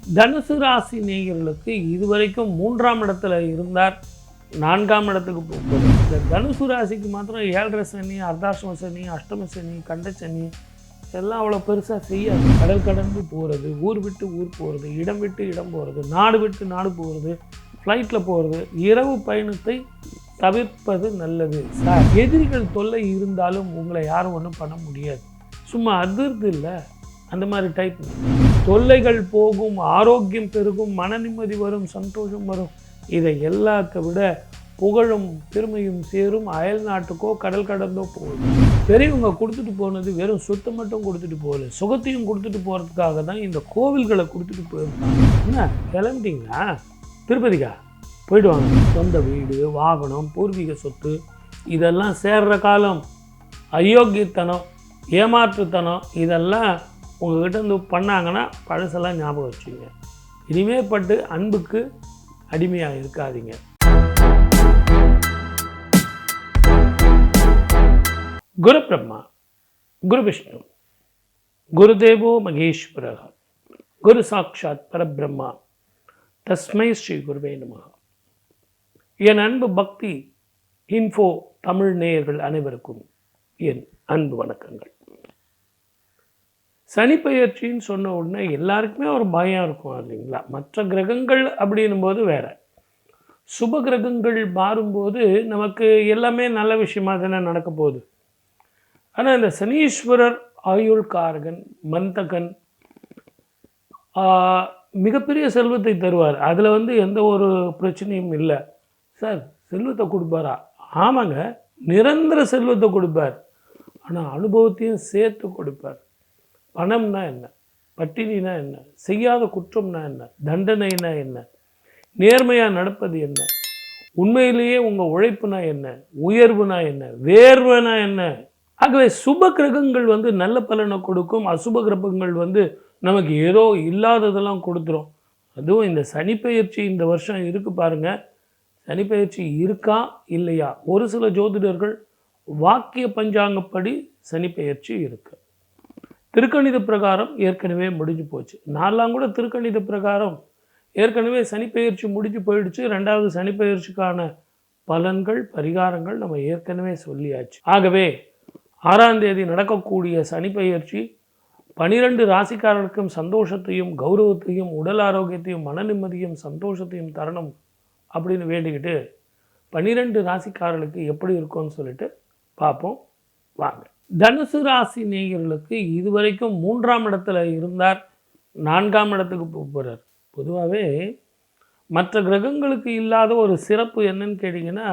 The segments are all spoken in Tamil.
தனுசு ராசி நேயர்களுக்கு இதுவரைக்கும் 3ஆம் இடத்துல இருந்தார் 4ஆம் இடத்துக்கு போகுது. இந்த தனுசு ராசிக்கு மாத்திரம் 7.5 சனி, அர்த்தாஷ்டம சனி, அஷ்டம சனி, கண்ட சனி எல்லாம் அவ்வளோ பெருசாக செய்யாது. கடல் கடந்து போகிறது, ஊர் விட்டு ஊர் போகிறது, இடம் விட்டு இடம் போகிறது, நாடு விட்டு நாடு போகிறது, ஃப்ளைட்டில் போகிறது, இரவு பயணத்தை தவிர்ப்பது நல்லது. சார், எதிரிகள் தொல்லை இருந்தாலும் உங்களை யாரும் ஒன்றும் பண்ண முடியாது. சும்மா அதிர்ந்து இல்லை, அந்த மாதிரி டைப். தொல்லைகள் போகும், ஆரோக்கியம் பெருகும், மன நிம்மதி வரும், சந்தோஷம் வரும். இதை எல்லாத்தை விட புகழும் பெருமையும் சேரும். அயல் நாட்டுக்கோ கடல் கடந்தோ போகுது. பெரியவங்க கொடுத்துட்டு போனது வெறும் சொத்தை மட்டும் கொடுத்துட்டு போகல, சுகத்தையும் கொடுத்துட்டு போகிறதுக்காக தான் இந்த கோவில்களை கொடுத்துட்டு போயிருக்காங்க. என்ன கிளம்பிட்டீங்களா? திருப்பதிக்கா போயிட்டு வாங்க. சொந்த வீடு, வாகனம், பூர்வீக சொத்து இதெல்லாம் சேர்ற காலம். அயோக்கியத்தனம், ஏமாற்றுத்தனம் இதெல்லாம் உங்கள்கிட்ட இருந்து பண்ணாங்கன்னா பழசெல்லாம் ஞாபகம் வச்சுங்க. இனிமே பட்டு அன்புக்கு அடிமையாக இருக்காதீங்க. குரு பிரம்மா, குரு விஷ்ணு, குருதேவோ மகேஸ்வரः, குரு சாட்சாத் பரபிரம்மா, தஸ்மை ஸ்ரீ குருவே நமः. என் அன்பு பக்தி இன்ஃபோ தமிழ் நேயர்கள் அனைவருக்கும் என் அன்பு வணக்கங்கள். சனிப்பெயர்ச்சின்னு சொன்ன உடனே எல்லாருக்குமே ஒரு பயம் இருக்கும் இல்லைங்களா? மற்ற கிரகங்கள் அப்படின்னும் போது வேற, சுப கிரகங்கள் மாறும்போது நமக்கு எல்லாமே நல்ல விஷயமா தானே நடக்க போகுது. ஆனால் இந்த சனீஸ்வரர் ஆயுள்காரகன், மந்தகன், மிகப்பெரிய செல்வத்தை தருவார். அதில் எந்த ஒரு பிரச்சனையும் இல்லை. சார், செல்வத்தை கொடுப்பாரா? ஆமாங்க, நிரந்தர செல்வத்தை கொடுப்பார். ஆனால் அனுபவத்தையும் சேர்த்து கொடுப்பார். பணம்னா என்ன, பட்டினினா என்ன, செய்யாத குற்றம்னா என்ன, தண்டனைனா என்ன, நேர்மையாக நடப்பது என்ன, உண்மையிலேயே உங்கள் உழைப்புனா என்ன, உயர்வுனா என்ன, வேர்வனா என்ன. ஆகவே சுப கிரகங்கள் நல்ல பலனை கொடுக்கும். அசுப கிரகங்கள் நமக்கு ஏதோ இல்லாததெல்லாம் கொடுத்துரும். அதுவும் இந்த சனிப்பெயர்ச்சி இந்த வருஷம் இருக்குது பாருங்கள். சனிப்பெயர்ச்சி இருக்கா இல்லையா? ஒரு சில ஜோதிடர்கள் வாக்கிய பஞ்சாங்கப்படி சனிப்பெயர்ச்சி இருக்குது. திருக்கணித பிரகாரம் ஏற்கனவே முடிஞ்சு போச்சு. நான்லாம் கூட திருக்கணித பிரகாரம் ஏற்கனவே சனிப்பெயர்ச்சி முடிஞ்சு போயிடுச்சு. 2வது சனிப்பெயர்ச்சிக்கான பலன்கள், பரிகாரங்கள் நம்ம ஏற்கனவே சொல்லியாச்சு. ஆகவே 6ஆம் தேதி நடக்கக்கூடிய சனிப்பெயர்ச்சி 12 ராசிக்காரர்களுக்கும் சந்தோஷத்தையும் கௌரவத்தையும் உடல் ஆரோக்கியத்தையும் மன நிம்மதியும் சந்தோஷத்தையும் தரணும் அப்படின்னு வேண்டிக்கிட்டு 12 ராசிக்காரர்களுக்கு எப்படி இருக்கும்னு சொல்லிட்டு பார்ப்போம் வாங்க. தனுசு ராசி நேயர்களுக்கு இதுவரைக்கும் 3ஆம் இடத்துல இருந்தார் 4ஆம் இடத்துக்கு போகிறார். பொதுவாகவே மற்ற கிரகங்களுக்கு இல்லாத ஒரு சிறப்பு என்னன்னு கேட்டிங்கன்னா,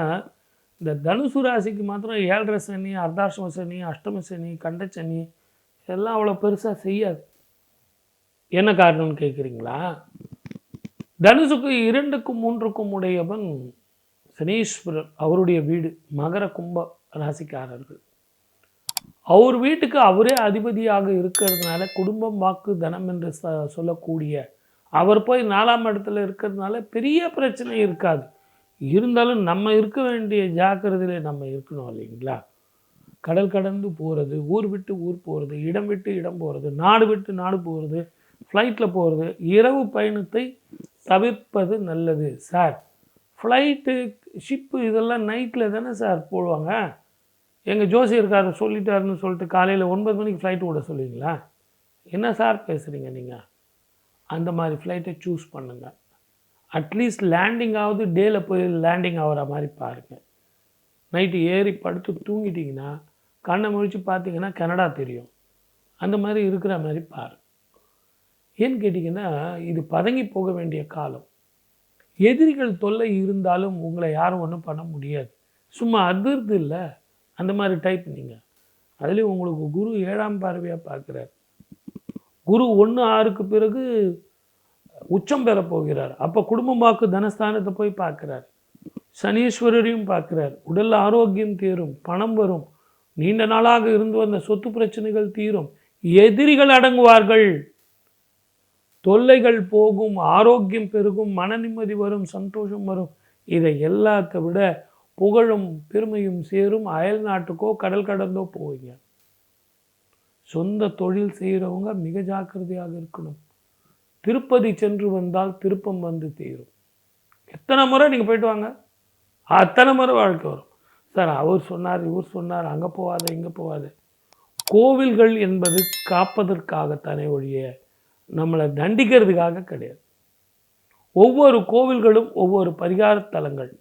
இந்த தனுசு ராசிக்கு மாத்திரம் 7.5 சனி, அர்த்தாஷ்டம சனி, அஷ்டம சனி, கண்ட சனி இதெல்லாம் அவ்வளோ பெருசாக செய்யாது. என்ன காரணம்னு கேட்குறீங்களா? தனுசுக்கு 2க்கும் 3க்கும் உடையவன் சனீஸ்வரர். அவருடைய வீடு மகர கும்ப ராசிக்காரர்கள். அவர் வீட்டுக்கு அவரே அதிபதியாக இருக்கிறதுனால குடும்பம், வாக்கு, தனம் என்று சொல்லக்கூடிய அவர் போய் 4ஆம் இடத்துல இருக்கிறதுனால பெரிய பிரச்சனை இருக்காது. இருந்தாலும் நம்ம இருக்க வேண்டிய ஜாக்கிரதையில் நம்ம இருக்கணும் இல்லைங்களா? கடல் கடந்து போகிறது, ஊர் விட்டு ஊர் போகிறது, இடம் விட்டு இடம் போகிறது, நாடு விட்டு நாடு போகிறது, ஃப்ளைட்டில் போகிறது, இரவு பயணத்தை தவிர்ப்பது நல்லது. சார், ஃப்ளைட்டு, ஷிப்பு இதெல்லாம் நைட்டில் தானே சார் போடுவாங்க. எங்கள் ஜோசியர்காரர் சொல்லிட்டாருன்னு சொல்லிட்டு காலையில் 9 மணிக்கு ஃப்ளைட்டு விட சொல்லுவீங்களா? என்ன சார் பேசுகிறீங்க நீங்கள்? அந்த மாதிரி ஃப்ளைட்டை சூஸ் பண்ணுங்கள். அட்லீஸ்ட் லேண்டிங் ஆகுது, டேயில் போய் லேண்டிங் ஆகிற மாதிரி பாருங்கள். நைட்டு ஏறி படுத்து தூங்கிட்டிங்கன்னா கண்ணை முழித்து பார்த்தீங்கன்னா கனடா தெரியும். அந்த மாதிரி இருக்கிற மாதிரி பாருங்கள். ஏன்னு கேட்டிங்கன்னா, இது பதங்கி போக வேண்டிய காலம். எதிரிகள் தொல்லை இருந்தாலும் உங்களை யாரும் ஒன்றும் பண்ண முடியாது. சும்மா அதிர்ந்து இல்லை, அந்த மாதிரி டைப் நீங்கள். அதுலேயும் உங்களுக்கு குரு 7ஆம் பார்வையாக பார்க்குறார். குரு 1/6க்கு பிறகு உச்சம் பெற போகிறார். அப்போ குடும்பம், வாக்கு, தனஸ்தானத்தை போய் பார்க்குறார். சனீஸ்வரரையும் பார்க்குறார். உடல் ஆரோக்கியம் தீரும், பணம் வரும், நீண்ட நாளாக இருந்து வந்த சொத்து பிரச்சனைகள் தீரும், எதிரிகள் அடங்குவார்கள், தொல்லைகள் போகும், ஆரோக்கியம் பெருகும், மன நிம்மதி வரும், சந்தோஷம் வரும். இதை எல்லாத்தை விட புகழும் பெருமையும் சேரும். அயல் நாட்டுக்கோ கடல் கடந்தோ போவீங்க. சொந்த தொழில் செய்கிறவங்க மிக ஜாக்கிரதையாக இருக்கணும். திருப்பதி சென்று வந்தால் திருப்பம் வந்து தீரும். எத்தனை முறை நீங்கள் போயிட்டு வாங்க, அத்தனை முறை வாழ்க்கை வரும். சார் அவர் சொன்னார், இவர் சொன்னார், அங்கே போகாத இங்கே போகாத. கோவில்கள் என்பது காப்பதற்காகத்தானே ஒழிய நம்மளை தண்டிக்கிறதுக்காக கிடையாது. ஒவ்வொரு கோவில்களும் ஒவ்வொரு பரிகார தலங்கள்.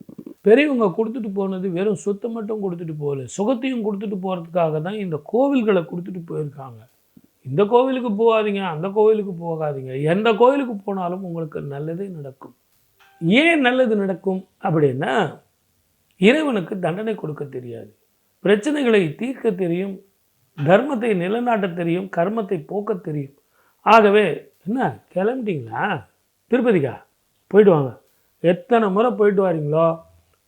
பெரியவங்க கொடுத்துட்டு போனது வெறும் சொத்தை மட்டும் கொடுத்துட்டு போகல, சுகத்தையும் கொடுத்துட்டு போகிறதுக்காக தான் இந்த கோவில்களை கொடுத்துட்டு போயிருக்காங்க. இந்த கோவிலுக்கு போகாதீங்க, அந்த கோவிலுக்கு போகாதீங்க, எந்த கோவிலுக்கு போனாலும் உங்களுக்கு நல்லதே நடக்கும். ஏன் நல்லது நடக்கும் அப்படின்னா, இறைவனுக்கு தண்டனை கொடுக்க தெரியாது, பிரச்சனைகளை தீர்க்க தெரியும், தர்மத்தை நிலைநாட்ட தெரியும், கர்மத்தை போக்க தெரியும். ஆகவே என்ன கிளம்பிட்டீங்களா திருப்பதிக்கா, போயிட்டு வாங்க. எத்தனை முறை போயிட்டு வரீங்களோ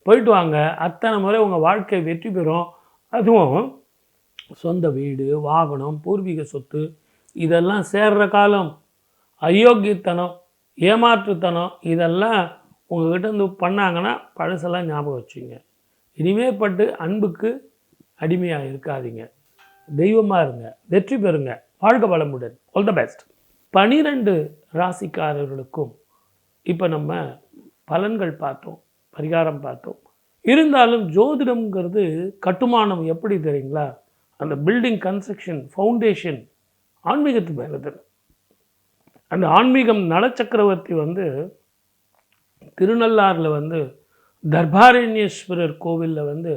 போயிட்டு வாங்க, அத்தனை முறை உங்கள் வாழ்க்கை வெற்றி பெறும். அதுவும் சொந்த வீடு, வாகனம், பூர்வீக சொத்து இதெல்லாம் சேர்ற காலம். அயோக்கியத்தனம், ஏமாற்றுத்தனம் இதெல்லாம் உங்கள்கிட்ட இருந்து பண்ணாங்கன்னா பழசெல்லாம் ஞாபகம் வச்சுங்க. இனிமேப்பட்டு அன்புக்கு அடிமையாக இருக்காதீங்க, தெய்வமாக இருங்க, வெற்றி பெறுங்க, வாழ்க வளமுடன். All the best. 12 ராசிக்காரர்களுக்கும் இப்போ நம்ம பலன்கள் பார்த்தோம், பரிகாரம் பார்த்தோம். இருந்தாலும் ஜோதிடம்ங்கிறது கட்டுமானம் எப்படி தெரியுங்களா, அந்த பில்டிங் கன்ஸ்ட்ரக்ஷன் ஃபவுண்டேஷன் ஆன்மீகத்து மேலே தான். அந்த ஆன்மீகம் நலச்சக்கரவர்த்தி திருநள்ளாறில் தர்பாரண்யேஸ்வரர் கோவிலில்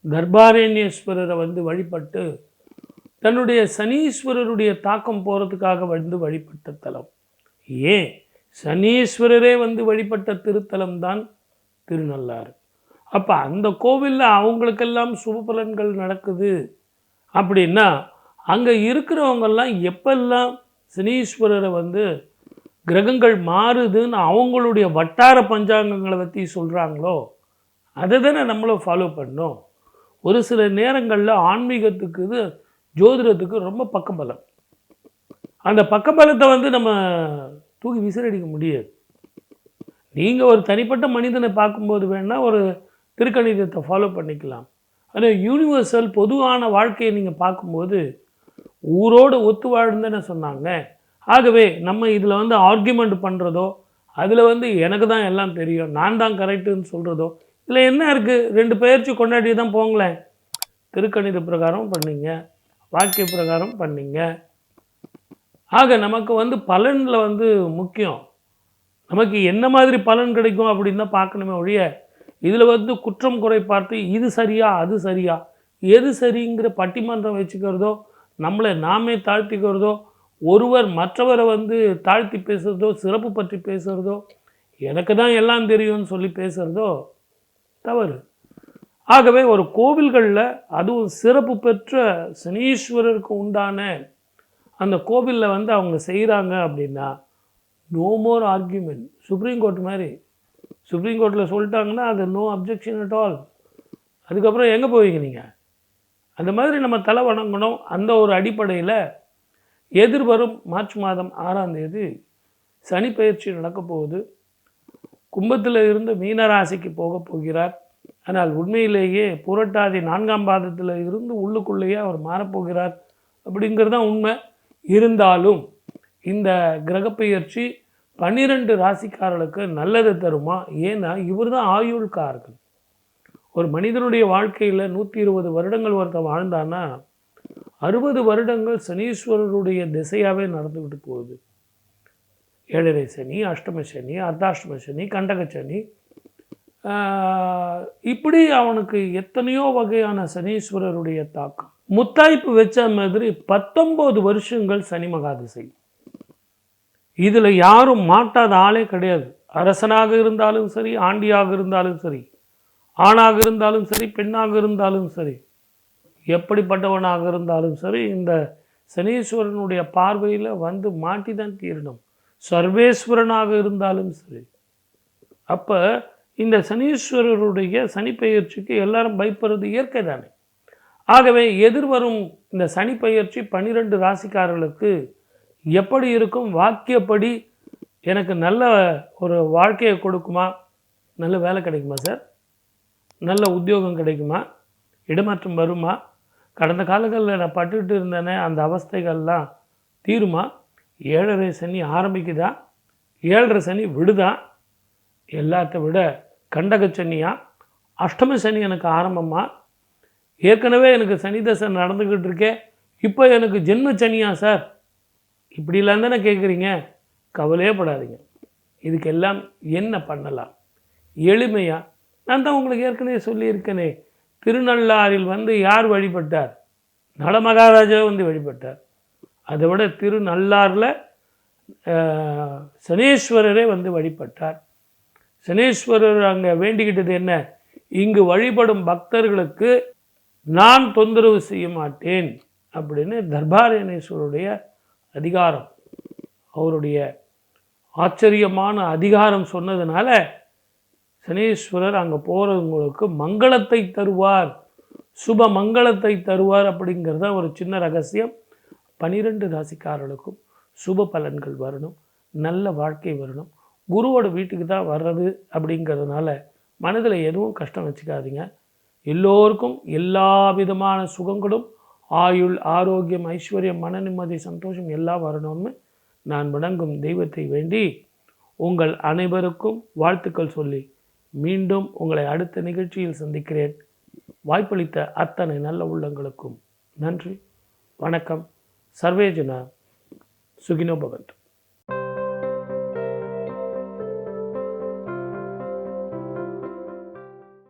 தர்பாரண்யேஸ்வரரை வழிபட்டு தன்னுடைய சனீஸ்வரருடைய தாக்கம் போகிறதுக்காக வழிபட்ட தலம். ஏன் சனீஸ்வரரே வழிபட்ட திருத்தலம் தான் திருநள்ளாறு. அப்போ அந்த கோவிலில் அவங்களுக்கெல்லாம் சுப பலன்கள் நடக்குது அப்படின்னா, அங்கே இருக்கிறவங்கெல்லாம் எப்பெல்லாம் சனீஸ்வரரை கிரகங்கள் மாறுதுன்னு அவங்களுடைய வட்டார பஞ்சாங்கங்களை பற்றி சொல்கிறாங்களோ அதை தானே நம்மளும் ஃபாலோ பண்ணோம். ஒரு சில நேரங்களில் ஆன்மீகத்துக்கு ஜோதிடத்துக்கு ரொம்ப பக்கபலம். அந்த பக்கபலத்தை நம்ம தூக்கி விசிறடிக்க முடியாது. நீங்கள் ஒரு தனிப்பட்ட மனிதனை பார்க்கும்போது வேணால் ஒரு திருக்கணிதத்தை ஃபாலோ பண்ணிக்கலாம். ஆனால் யூனிவர்சல் பொதுவான வாழ்க்கையை நீங்கள் பார்க்கும்போது ஊரோடு ஒத்து வாழ்ந்துன்னு சொன்னாங்க. ஆகவே நம்ம இதில் ஆர்கியூமெண்ட் பண்ணுறதோ, அதில் எனக்கு தான் எல்லாம் தெரியும், நான் தான் கரெக்டுன்னு சொல்கிறதோ இதில் என்ன இருக்குது? 2 பயிற்சி கொண்டாடி தான் போங்களேன். திருக்கணித பிரகாரம் பண்ணிங்க, வாக்கிய பிரகாரம் பண்ணிங்க. ஆக நமக்கு பலனில் முக்கியம். நமக்கு என்ன மாதிரி பலன் கிடைக்கும் அப்படின்னு தான் பார்க்கணுமே ஒழிய இதில் குற்றம் குறை பார்த்து இது சரியா அது சரியா, எது சரிங்கிற பட்டிமன்றம் வச்சுக்கிறதோ, நம்மளை நாமே தாழ்த்திக்கிறதோ, ஒருவர் மற்றவரை தாழ்த்தி பேசுகிறதோ, சிறப்பு பற்றி பேசுகிறதோ, எனக்கு தான் எல்லாம் தெரியும்னு சொல்லி பேசுகிறதோ தவறு. ஆகவே ஒரு கோவில்களில் அதுவும் சிறப்பு பெற்ற சனீஸ்வரருக்கு உண்டான அந்த கோவிலில் அவங்க செய்கிறாங்க அப்படின்னா no more argument. Supreme court மாதிரி, சுப்ரீம் கோர்ட்டில் சொல்லிட்டாங்கன்னா அது நோ அப்ஜெக்ஷன் அட் ஆல். அதுக்கப்புறம் எங்கே போவீங்க நீங்கள்? அந்த மாதிரி நம்ம தலை வணங்கணும். அந்த ஒரு அடிப்படையில் எதிர்வரும் மார்ச் மாதம் 6ஆம் தேதி சனி பயிற்சி நடக்கப் போகுது. கும்பத்தில் இருந்து மீனராசிக்கு போக போகிறார். ஆனால் உண்மையிலேயே புரட்டாதி 4ஆம் பாதத்தில் இருந்து உள்ளுக்குள்ளேயே அவர் மாறப்போகிறார் அப்படிங்கிறது தான் உண்மை. இருந்தாலும் இந்த கிரகப்பெயர்ச்சி 12 ராசிக்காரர்களுக்கு நல்லது தருமா? ஏன்னா இவர் தான் ஆயுள்காரர்கள். ஒரு மனிதனுடைய வாழ்க்கையில் 120 வருடங்கள் ஒருத்தர் வாழ்ந்தான்னா 60 வருடங்கள் சனீஸ்வரருடைய திசையாகவே நடந்துக்கிட்டு போகுது. 7.5 சனி, அஷ்டம சனி, அர்த்தாஷ்டம சனி, கண்டக சனி, இப்படி அவனுக்கு எத்தனையோ வகையான சனீஸ்வரருடைய தாக்கம். முத்தாய்ப்பு வச்ச மாதிரி 19 வருஷங்கள் சனி மகாதிசை. இதில் யாரும் மாட்டாத ஆளே கிடையாது. அரசனாக இருந்தாலும் சரி, ஆண்டியாக இருந்தாலும் சரி, ஆணாக இருந்தாலும் சரி, பெண்ணாக இருந்தாலும் சரி, எப்படிப்பட்டவனாக இருந்தாலும் சரி, இந்த சனீஸ்வரனுடைய பார்வையில் மாட்டி தான் தீரணும். சர்வேஸ்வரனாக இருந்தாலும் சரி. அப்போ இந்த சனீஸ்வரருடைய சனிப்பெயர்ச்சிக்கு எல்லாரும் பயப்படுறது இயற்கை தானே. ஆகவே எதிர்வரும் இந்த சனிப்பெயர்ச்சி 12 ராசிக்காரர்களுக்கு எப்படி இருக்கும்? வாக்கியப்படி எனக்கு நல்ல ஒரு வாழ்க்கையை கொடுக்குமா? நல்ல வேலை கிடைக்குமா சார்? நல்ல உத்தியோகம் கிடைக்குமா? இடமாற்றம் வருமா? கடந்த காலங்களில் நான் பட்டுட்டு இருந்தேனே அந்த அவஸ்தைகள்லாம் தீருமா? 7.5 சனி ஆரம்பிக்குதா? 7.5 சனி விடுதான், எல்லாத்த விட கண்டக சனியா, அஷ்டம சனி எனக்கு ஆரம்பமா, ஏற்கனவே எனக்கு சனி தசை நடந்துக்கிட்டு இருக்கே, இப்போ எனக்கு ஜென்ம சனியா சார், இப்படிலாம் தானே கேட்குறீங்க? கவலையே படாதீங்க. இதுக்கெல்லாம் என்ன பண்ணலாம்? எளிமையாக நான் தான் உங்களுக்கு ஏற்கனவே சொல்லியிருக்கேனே, திருநள்ளாறில் வந்து யார் வழிபட்டார்? நலமகாராஜா வந்து வழிபட்டார். அதை விட திருநள்ளாறில் சனீஸ்வரரே வந்து வழிபட்டார். சனீஸ்வரர் அங்கே வேண்டிக்கிட்டது என்ன? இங்கு வழிபடும் பக்தர்களுக்கு நான் தொந்தரவு செய்ய மாட்டேன் அப்படின்னு தர்பாரணேஸ்வருடைய அதிகாரம், அவருடைய ஆச்சரியமான அதிகாரம் சொன்னதுனால சனீஸ்வரர் அங்கே போகிறவங்களுக்கு மங்களத்தை தருவார், சுப மங்களத்தை தருவார். அப்படிங்கிறது தான் ஒரு சின்ன ரகசியம். 12 ராசிக்காரர்களுக்கும் சுப பலன்கள் வரணும், நல்ல வாழ்க்கை வரணும். குருவோட வீட்டுக்கு தான் வர்றது அப்படிங்கிறதுனால மனதில் எதுவும் கஷ்டம் வச்சுக்காதீங்க. எல்லோருக்கும் எல்லா விதமான சுகங்களும், ஆயுள், ஆரோக்கியம், ஐஸ்வர்யம், மன நிம்மதி, சந்தோஷம் எல்லாம் வரணும்னு நான் வணங்கும் தெய்வத்தை வேண்டி உங்கள் அனைவருக்கும் வாழ்த்துக்கள் சொல்லி மீண்டும் உங்களை அடுத்த நிகழ்ச்சியில் சந்திக்கிறேன். வாய்ப்பளித்த அத்தனை நல்ல உள்ளங்களுக்கும் நன்றி, வணக்கம். சர்வே ஜனா சுகினோ பவந்து.